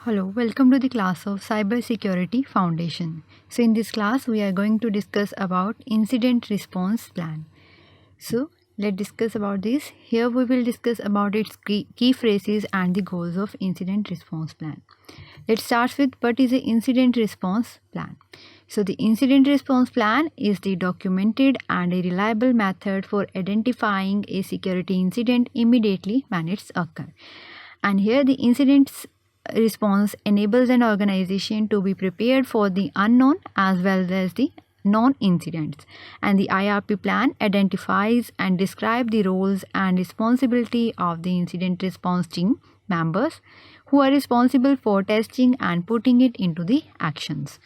Hello, welcome to the class of Cybersecurity Foundation. So in this class we are going to discuss about incident response plan. So let's discuss about this. Here we will discuss about its key phrases and the goals of incident response plan. Let's start with what is the incident response plan. So the incident response plan is the documented and a reliable method for identifying a security incident immediately when it's occurs. And here the incident response enables an organization to be prepared for the unknown as well as the known incidents, and the IRP plan identifies and describes the roles and responsibility of the incident response team members who are responsible for testing and putting it into the actions.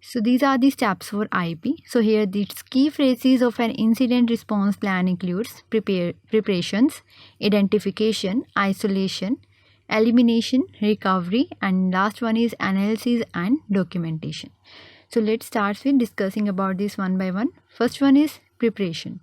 So these are the steps for IP. So here the key phrases of an incident response plan includes preparations, identification, isolation, elimination, recovery, and last one is analysis and documentation. So let's start with discussing about this one by one. First one is preparation.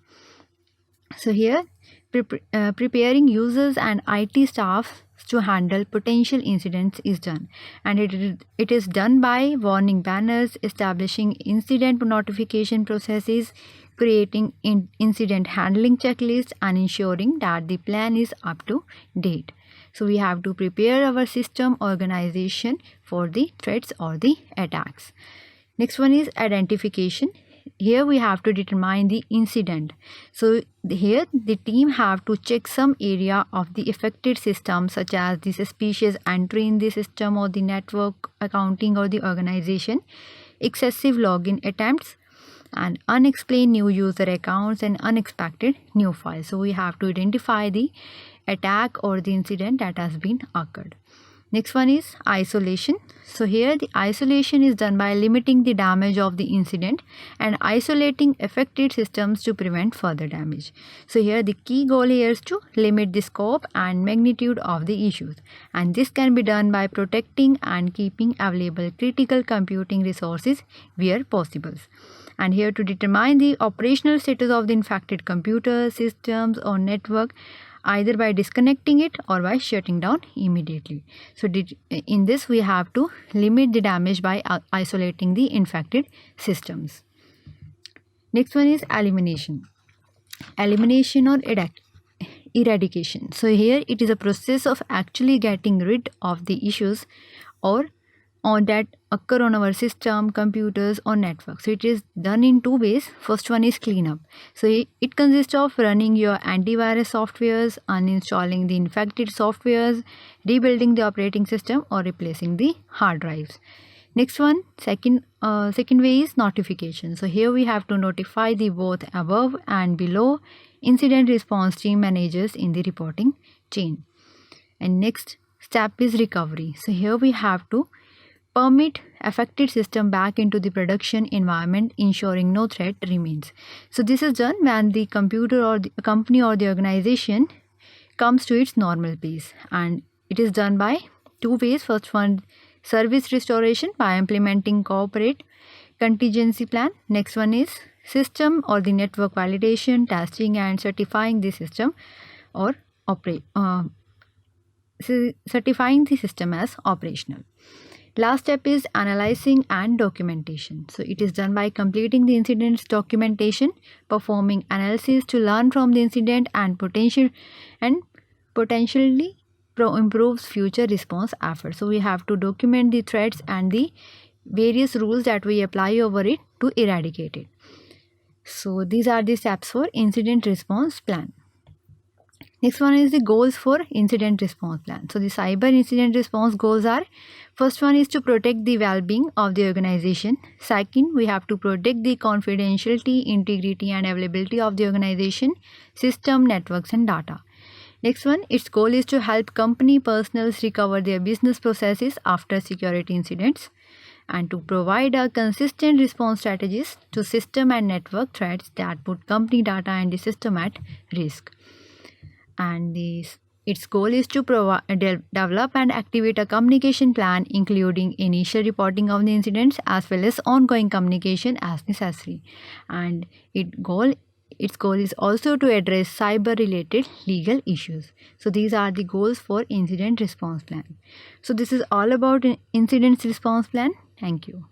So here preparing users and IT staff to handle potential incidents is done, and it is done by warning banners, establishing incident notification processes, creating incident handling checklists, and ensuring that the plan is up to date. So we have to prepare our system organization for the threats or the attacks. Next one is identification. Here we have to determine the incident. So here the team have to check some area of the affected system, such as the suspicious entry in the system or the network accounting or the organization, excessive login attempts, and unexplained new user accounts and unexpected new files. So we have to identify the attack or the incident that has been occurred. Next one is isolation. So here the isolation is done by limiting the damage of the incident and isolating affected systems to prevent further damage. So here the key goal here is to limit the scope and magnitude of the issues, and this can be done by protecting and keeping available critical computing resources where possible. And here to determine the operational status of the infected computer systems or network, either by disconnecting it or by shutting down immediately. So in this we have to limit the damage by isolating the infected systems. Next one is elimination. Elimination or eradication. So here it is a process of actually getting rid of the issues or that occur on our system, computers or network. So it is done in two ways. First one is cleanup. So it consists of running your antivirus softwares, uninstalling the infected softwares, rebuilding the operating system or replacing the hard drives. Next one, second way is notification. So here we have to notify the both above and below incident response team managers in the reporting chain. And next step is recovery. So here we have to permit affected system back into the production environment, ensuring no threat remains. So this is done when the computer or the company or the organization comes to its normal pace, and it is done by two ways. First one, service restoration by implementing corporate contingency plan. Next one is system or the network validation, testing and certifying the system or certifying the system as operational. Last step is analyzing and documentation. So it is done by completing the incident's documentation, performing analysis to learn from the incident and potentially improves future response efforts. So we have to document the threats and the various rules that we apply over it to eradicate it. So these are the steps for incident response plan. Next one is the goals for incident response plan. So the cyber incident response goals are: first one is to protect the well-being of the organization. Second, we have to protect the confidentiality, integrity and availability of the organization, system, networks and data. Next one, its goal is to help company personnel recover their business processes after security incidents and to provide a consistent response strategies to system and network threats that put company data and the system at risk. And its goal is to develop and activate a communication plan, including initial reporting of the incidents as well as ongoing communication as necessary. And its goal its goal is also to address cyber related legal issues. So these are the goals for incident response plan. So this is all about an incident response plan. Thank you.